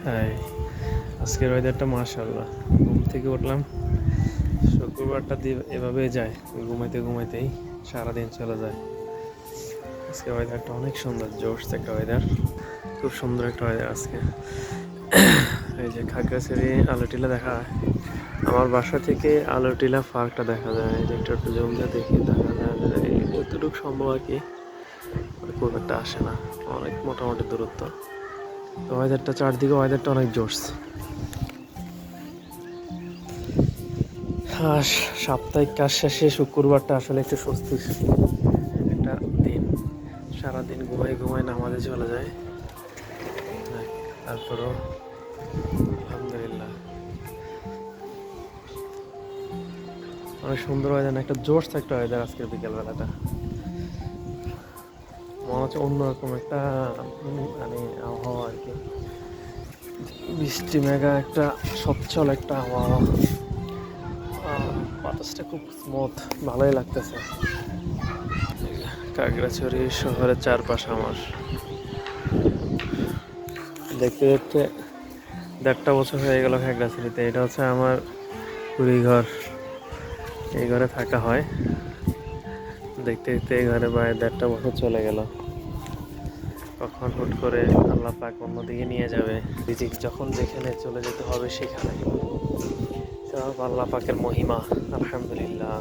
হ্যাঁ, আজকের ওয়েদারটা মাশাআল্লাহ। ঘুম থেকে উঠলাম, শুক্রবারটা দিয়ে এভাবেই যায়, ঘুমাইতে ঘুমাইতেই সারাদিন চলে যায়। আজকের ওয়েদারটা অনেক সুন্দর, জোশ একটা ওয়েদার, খুব সুন্দর একটা ওয়েদার আজকে। এই যে খাগড়াছড়ি আলোটিলা দেখা হয়, আমার বাসা থেকে আলোটিলা পার্কটা দেখা যায়। এই যে একটু একটু জমিতে দেখি, দেখা যায় যে এই যতটুকু সম্ভব আর কি, খুব একটা আসে না, অনেক মোটামুটি দূরত্ব। তো ওয়েদারটা, চারদিকে ওয়েদারটা অনেক জোশ। আর সাপ্তাহিক কাজ শেষে শুক্রবারটা আসলে একটু স্বস্তির একটা দিন। সারাদিন ঘুমাই ঘুমাই নামাজে চলে যায়। তারপরও আলহামদুলিল্লাহ অনেক সুন্দর ওয়েদার, একটা জোশ একটা ওয়েদার আজকের বিকেলবেলাটা। মনে হচ্ছে অন্যরকম একটা মানে আবহাওয়া আর কি, বৃষ্টি মেঘা একটা সচ্ছল একটা আবহাওয়া। বাতাসটা খুব স্মুথ, ভালোই লাগতেছে। খাগড়াছড়ি শহরের চারপাশ আমার দেখতে দেখতে 1.5 বছর হয়ে গেল খাগড়াছড়িতে। এটা হচ্ছে আমার কুড়ি ঘর, এই ঘরে থাকা হয়। দেখতে দেখতে এই ঘরে প্রায় 1.5 বছর চলে গেল। কখন হুট করে আল্লাহ পাক অন্যদিকে নিয়ে যাবে, রিজিক যখন যেখানে চলে যেতে হবে সেখানে, সব আল্লাহ পাকের মহিমা। আলহামদুলিল্লাহ।